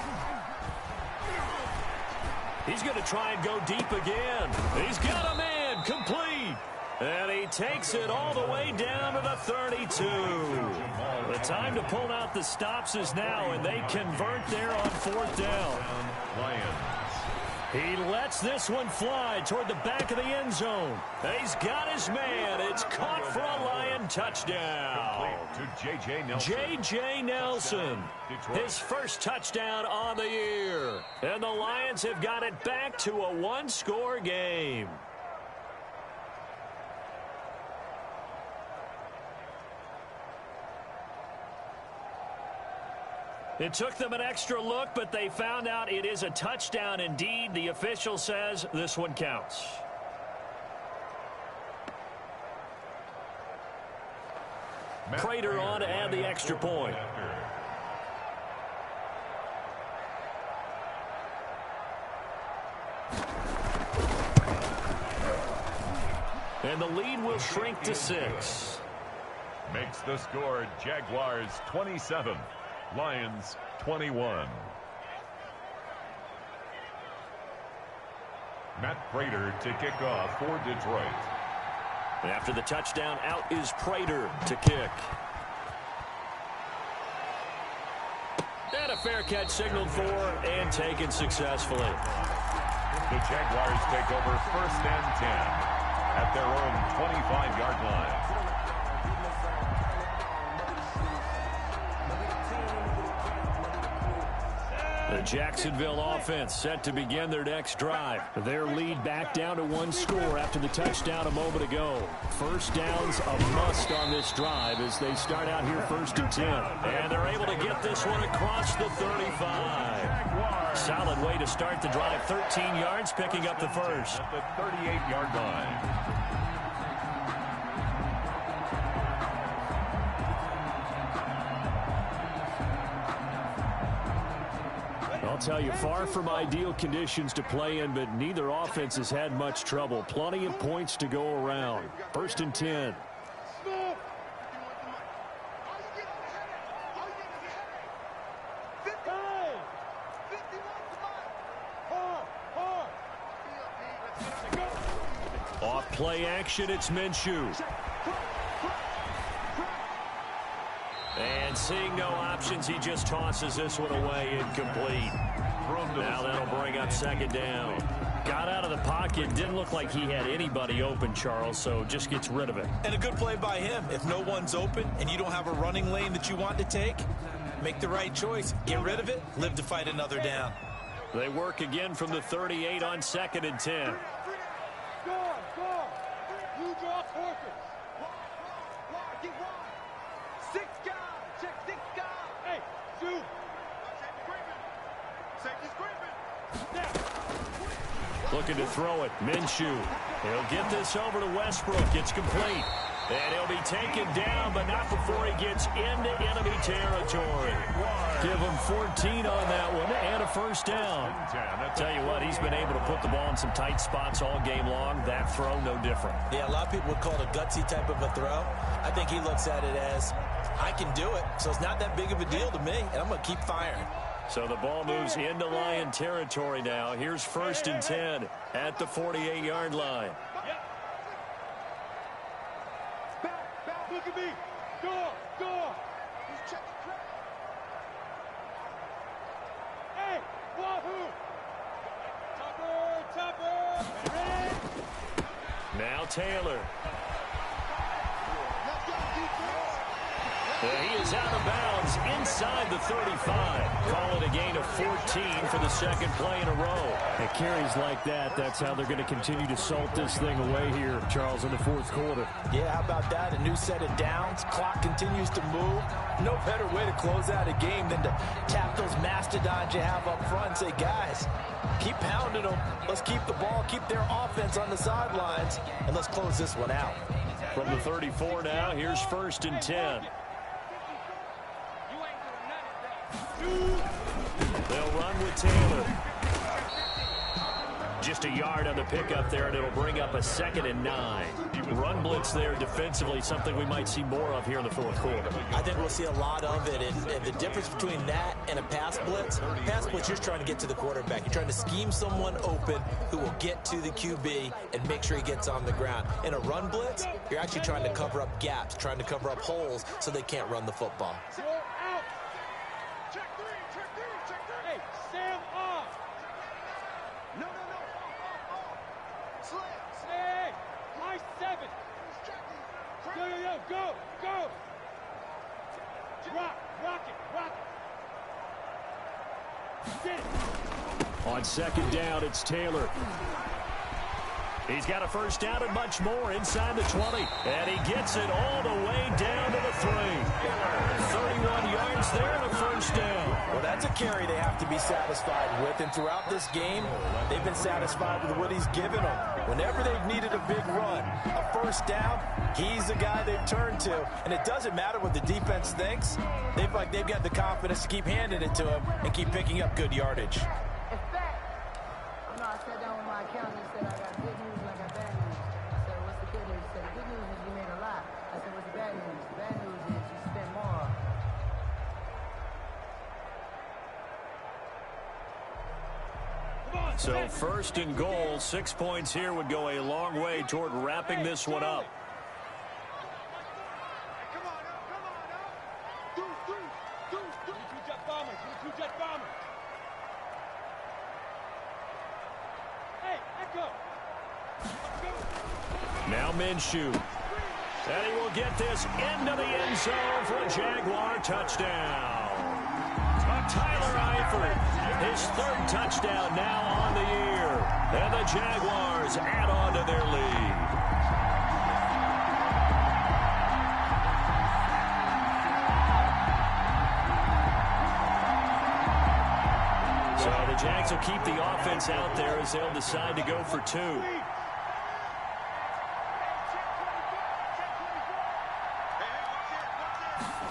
He's going to try and go deep again. He's got a man complete. And he takes it all the way down to the 32. The time to pull out the stops is now, and they convert there on 4th down. He lets this one fly toward the back of the end zone. He's got his man. It's caught for a Lion touchdown. J.J. Nelson, his first touchdown on the year. And the Lions have got it back to a 1-score game. It took them an extra look, but they found out it is a touchdown indeed. The official says this one counts. Prater on to add the extra point. And the lead will shrink to 6. Makes the score Jaguars 27. Lions 21. Matt Prater to kick off for Detroit. After the touchdown, out is Prater to kick. And a fair catch signaled for and taken successfully. The Jaguars take over 1st and 10 at their own 25-yard line. The Jacksonville offense set to begin their next drive. Their lead back down to 1 score after the touchdown a moment ago. 1st downs a must on this drive as they start out here 1st and 10. And they're able to get this one across the 35. Solid way to start the drive. 13 yards, picking up the first. At the 38-yard line. I'll tell you, far from ideal conditions to play in, but neither offense has had much trouble. Plenty of points to go around. 1st and 10. Off play action, it's Minshew. And seeing no options, he just tosses this one away, incomplete. Now that'll bring up 2nd down. Got out of the pocket, didn't look like he had anybody open, Charles, so just gets rid of it. And a good play by him. If no one's open and you don't have a running lane that you want to take, make the right choice. Get rid of it, live to fight another down. They work again from the 38 on 2nd and 10. You draw forces. Get wide. 6 guys. Check 6 guys. Hey, shoot. Safety's creeping. Looking to throw it. Minshew. He'll get this over to Westbrook. It's complete. And he'll be taken down, but not before he gets into enemy territory. Give him 14 on that one and a first down. Tell you what, he's been able to put the ball in some tight spots all game long. That throw, no different. Yeah, a lot of people would call it a gutsy type of a throw. I think he looks at it as, I can do it, so it's not that big of a deal to me, and I'm going to keep firing. So the ball moves into Lion territory now. Here's 1st and 10 at the 48-yard line. Back, look at me. Door. He's checking crack. Hey, wahoo. Topper. Ready? Now Taylor. Let's go, defense. He is out of bounds inside the 35. Call it a gain of 14 for the second play in a row. And carries like that, that's how they're going to continue to salt this thing away here, Charles, in the fourth quarter. Yeah, how about that? A new set of downs. Clock continues to move. No better way to close out a game than to tap those mastodons you have up front and say, guys, keep pounding them. Let's keep the ball, keep their offense on the sidelines, and let's close this one out. From the 34 now, here's 1st and 10. They'll run with Taylor. Just a yard on the pickup there, and it'll bring up a 2nd and 9. Run blitz there defensively, something we might see more of here in the fourth quarter. I think we'll see a lot of it, and the difference between that and a pass blitz, you're trying to get to the quarterback. You're trying to scheme someone open who will get to the QB and make sure he gets on the ground. In a run blitz, you're actually trying to cover up gaps, trying to cover up holes so they can't run the football. Hey, Sam off. No. Slam. My 7. Go. Rock it. Get it. On 2nd down, it's Taylor. He's got a first down and much more inside the 20. And he gets it all the way down to the 3. 31 yards there and a first down. Well, that's a carry they have to be satisfied with. And throughout this game, they've been satisfied with what he's given them. Whenever they've needed a big run, a first down, he's the guy they've turned to. And it doesn't matter what the defense thinks. They've got the confidence to keep handing it to him and keep picking up good yardage. I sat down with my accountant and said, I got good news and I got bad news. I said, what's the good news? He said, the good news is you made a lot. I said, what's the bad news? The bad news is you spent more. So 1st and goal, 6 points here would go a long way toward wrapping this one up. Come on up. Do. 2-jet bombers. Hey, echo. Now Minshew. And he will get this into the end zone for a Jaguar touchdown. Tyler Eifert, his 3rd touchdown now on the year. And the Jaguars add on to their lead. So the Jags will keep the offense out there as they'll decide to go for 2.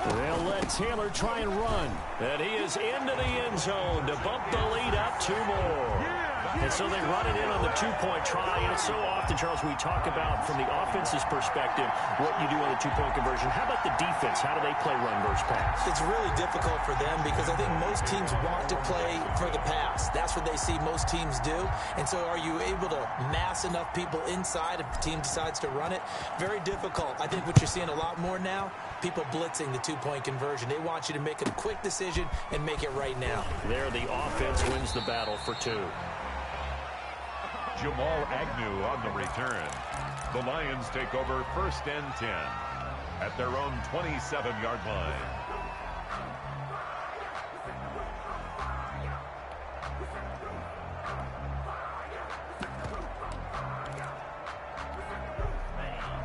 They'll let Taylor try and run. And he is into the end zone to bump the lead up 2 more. And so they run it in on the 2-point try. And it's so often, Charles, we talk about from the offense's perspective what you do on the 2-point conversion. How about the defense? How do they play run versus pass? It's really difficult for them because I think most teams want to play for the pass. That's what they see most teams do. And so are you able to mass enough people inside if the team decides to run it? Very difficult. I think what you're seeing a lot more now, people blitzing the 2-point conversion. They want you to make a quick decision and make it right now. There, the offense wins the battle for 2. Jamal Agnew on the return. The Lions take over 1st and 10 at their own 27-yard line.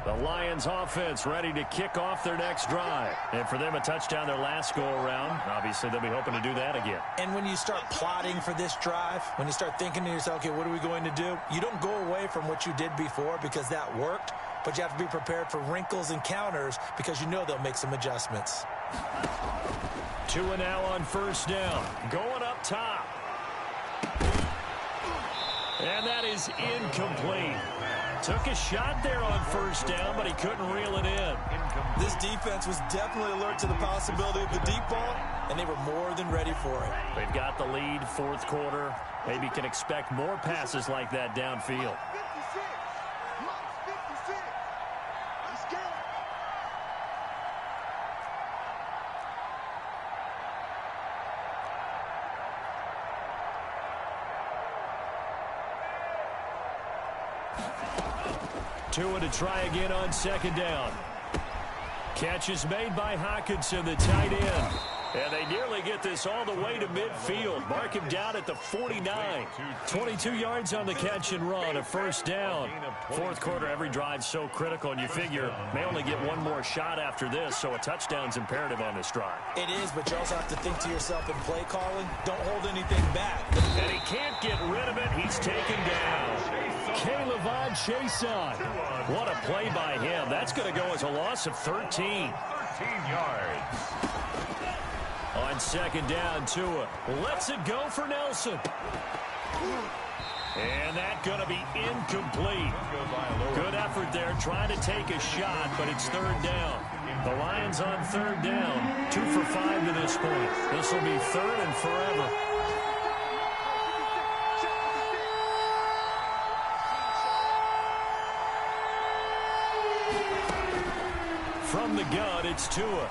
The Lions offense ready to kick off their next drive. And for them, a touchdown their last go-around. Obviously, they'll be hoping to do that again. And when you start plotting for this drive, when you start thinking to yourself, okay, what are we going to do? You don't go away from what you did before because that worked. but you have to be prepared for wrinkles and counters because you know they'll make some adjustments. 2 and now on first down. Going up top. And that is incomplete. Took a shot there on first down, but he couldn't reel it in. This defense was definitely alert to the possibility of the deep ball, and they were more than ready for it. They've got the lead, fourth quarter. Maybe can expect more passes like that downfield. 56. Lost 56. Let's go. Tua to try again on second down. Catch is made by Hockenson, the tight end. And they nearly get this all the way to midfield. Mark him down at the 49. 22 yards on the catch and run, a first down. Fourth quarter, every drive so critical, and you figure may only get one more shot after this, so a touchdown's imperative on this drive. It is, but you also have to think to yourself in play calling, don't hold anything back. And he can't get rid of it. He's taken down. K'Lavon Chaisson. What a play by him. That's going to go as a loss of 13. 13 yards. On second down, Tua lets it go for Nelson. And that's going to be incomplete. Good effort there trying to take a shot, but it's third down. The Lions on third down. 2 for 5 to this point. This will be third and forever. From the gun, it's Tua.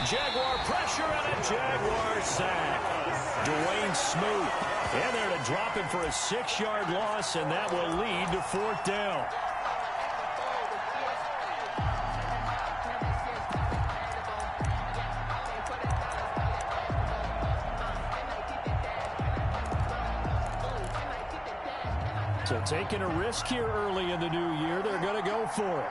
Jaguar pressure and a Jaguar sack. Dwayne Smoot. And there to drop him for a 6-yard loss, and that will lead to fourth down. So taking a risk here early in the new year, they're going to go for it.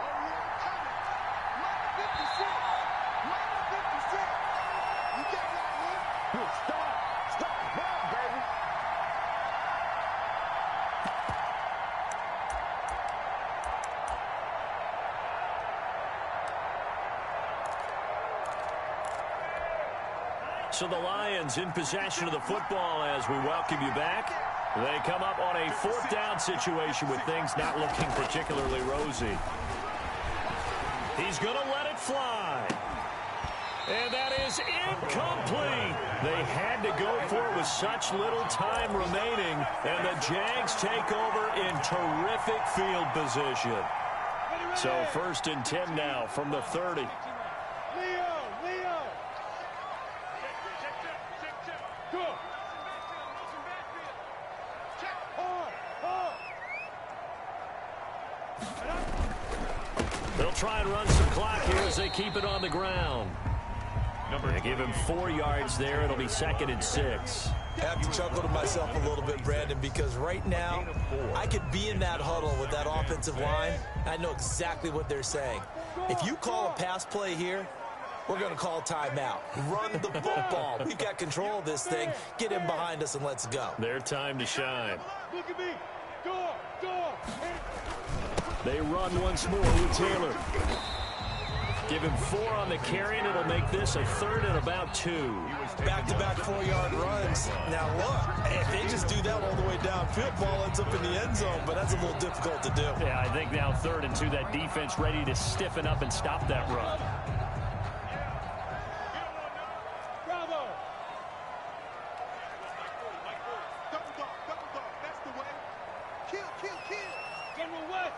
So the Lions in possession of the football as we welcome you back. They come up on a fourth down situation with things not looking particularly rosy. He's going to let it fly. And that is incomplete. They had to go for it with such little time remaining. And the Jags take over in terrific field position. So first and 10 now from the 30. They'll try and run some clock here as they keep it on the ground. They give him 4 yards there. It'll be second and 6. I have to chuckle to myself a little bit, Brandon, because right now I could be in that huddle with that offensive line. I know exactly what they're saying. If you call a pass play here, we're going to call timeout. Run the football. We've got control of this thing. Get him behind us and let's go. Their time to shine. Look at me. Door. They run once more with Taylor. Give him 4 on the carry, and it'll make this a third and about 2. Back-to-back 4-yard runs. Now, look, if they just do that all the way downfield, ball ends up in the end zone, but that's a little difficult to do. Yeah, I think now third and 2, that defense ready to stiffen up and stop that run. Bravo. Double dog. That's the way. Kill. General West.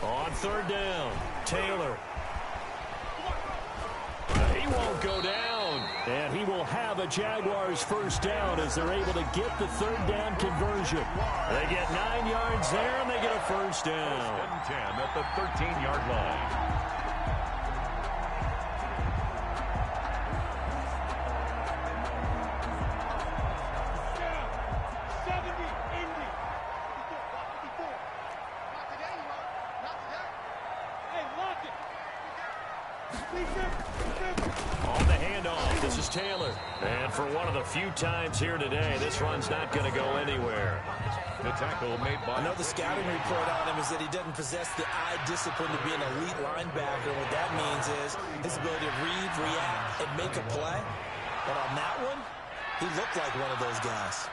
On third down, Taylor. He won't go down, and he will have a Jaguars first down as they're able to get the third down conversion. They get 9 yards there, and they get a first down. First and 10 at the 13-yard line. This is Taylor. And for one of the few times here today, this run's not going to go anywhere. The tackle made by... I know the scouting report on him is that he doesn't possess the eye discipline to be an elite linebacker. And what that means is his ability to read, react, and make a play. But on that one, he looked like one of those guys.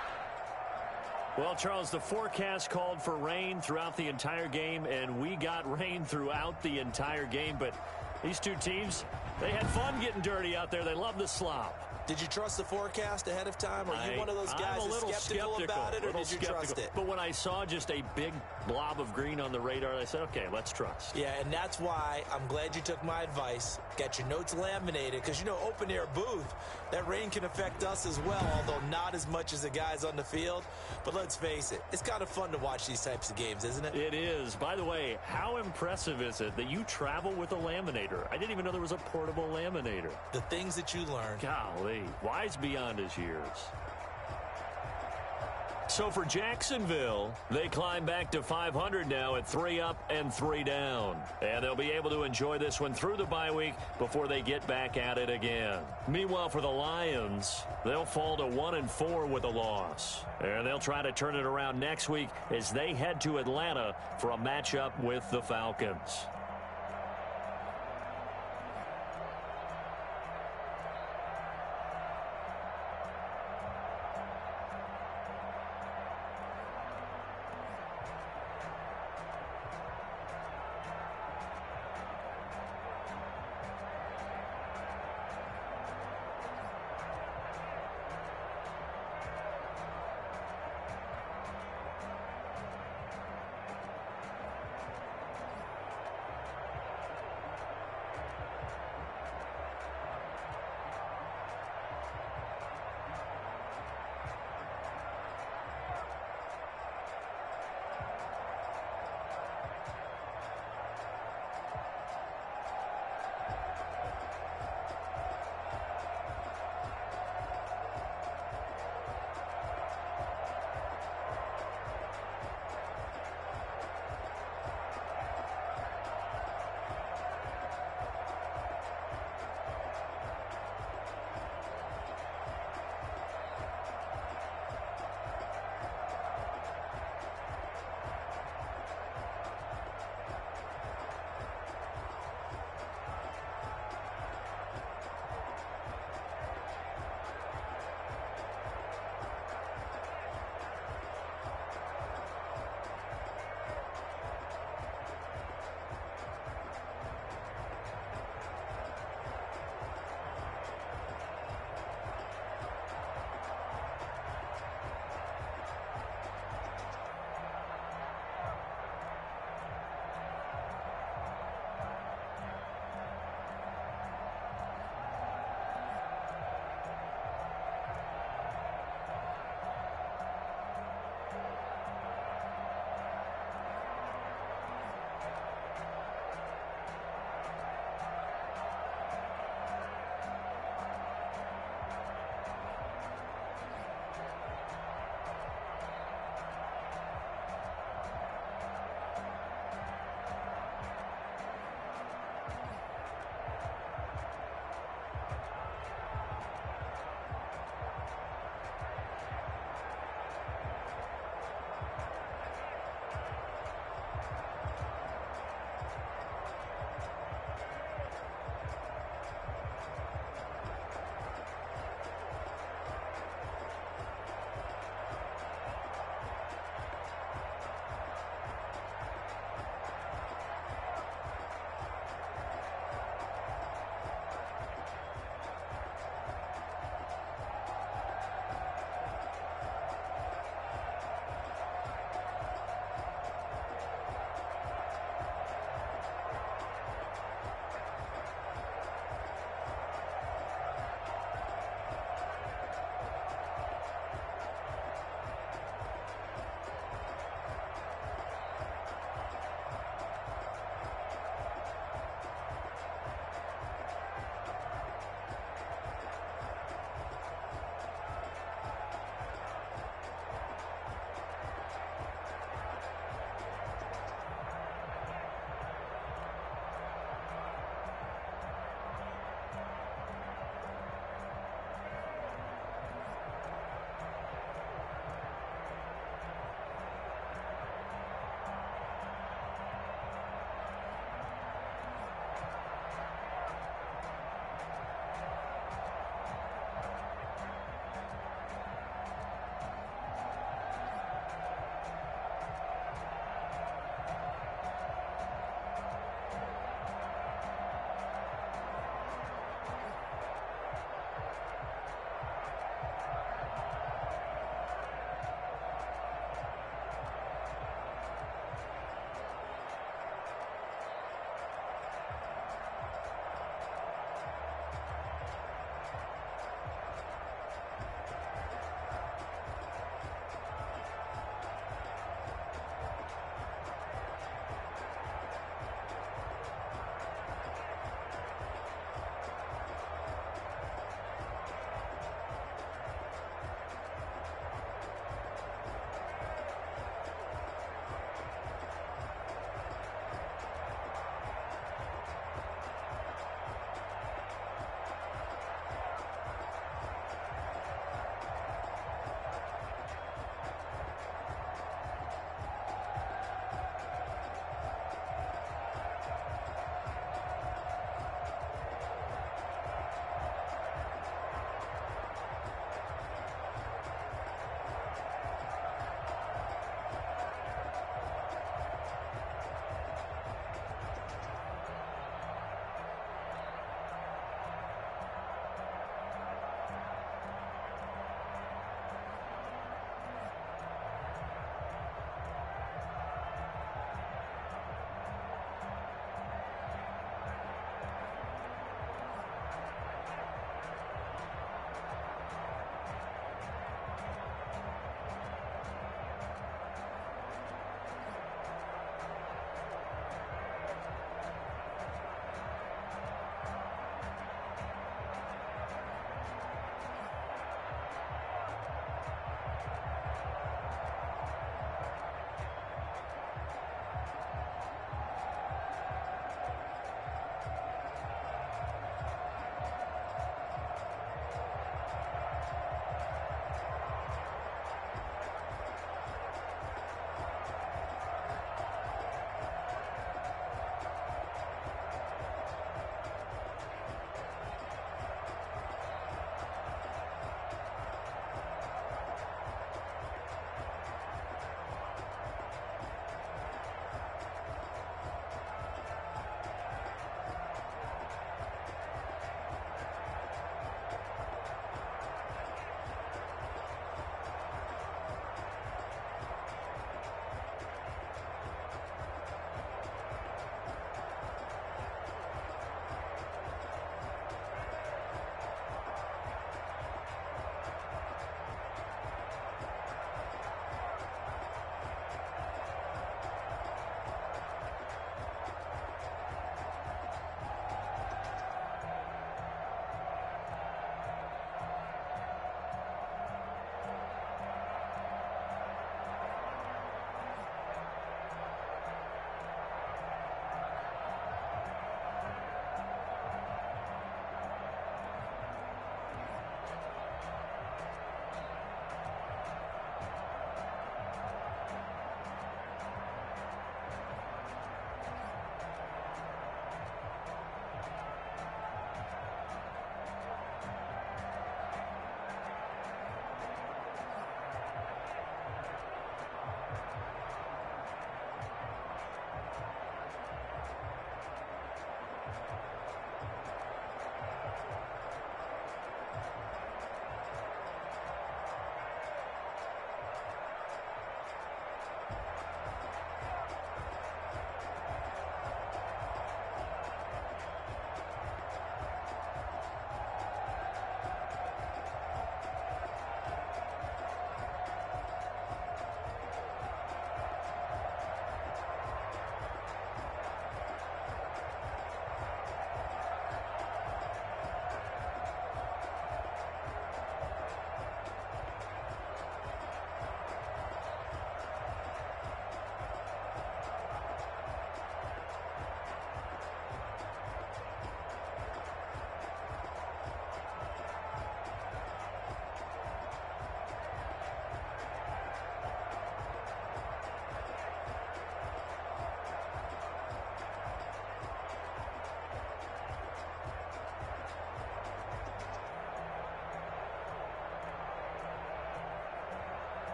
Well, Charles, the forecast called for rain throughout the entire game, and we got rain throughout the entire game. But these two teams, they had fun getting dirty out there. They love the slop. Did you trust the forecast ahead of time? Are you one of those guys that's skeptical about it, or did you trust it? But when I saw just a big blob of green on the radar, I said, okay, let's trust. Yeah, and that's why I'm glad you took my advice. Got your notes laminated, because, you know, open-air booth, that rain can affect us as well, although not as much as the guys on the field. But let's face it, it's kind of fun to watch these types of games, isn't it? It is. By the way, how impressive is it that you travel with a laminator? I didn't even know there was a portable laminator. The things that you learn. Golly. Wise beyond his years. So for Jacksonville, they climb back to 500 now at 3 up and 3 down. And they'll be able to enjoy this one through the bye week before they get back at it again. Meanwhile, for the Lions, they'll fall to 1-4 with a loss. And they'll try to turn it around next week as they head to Atlanta for a matchup with the Falcons.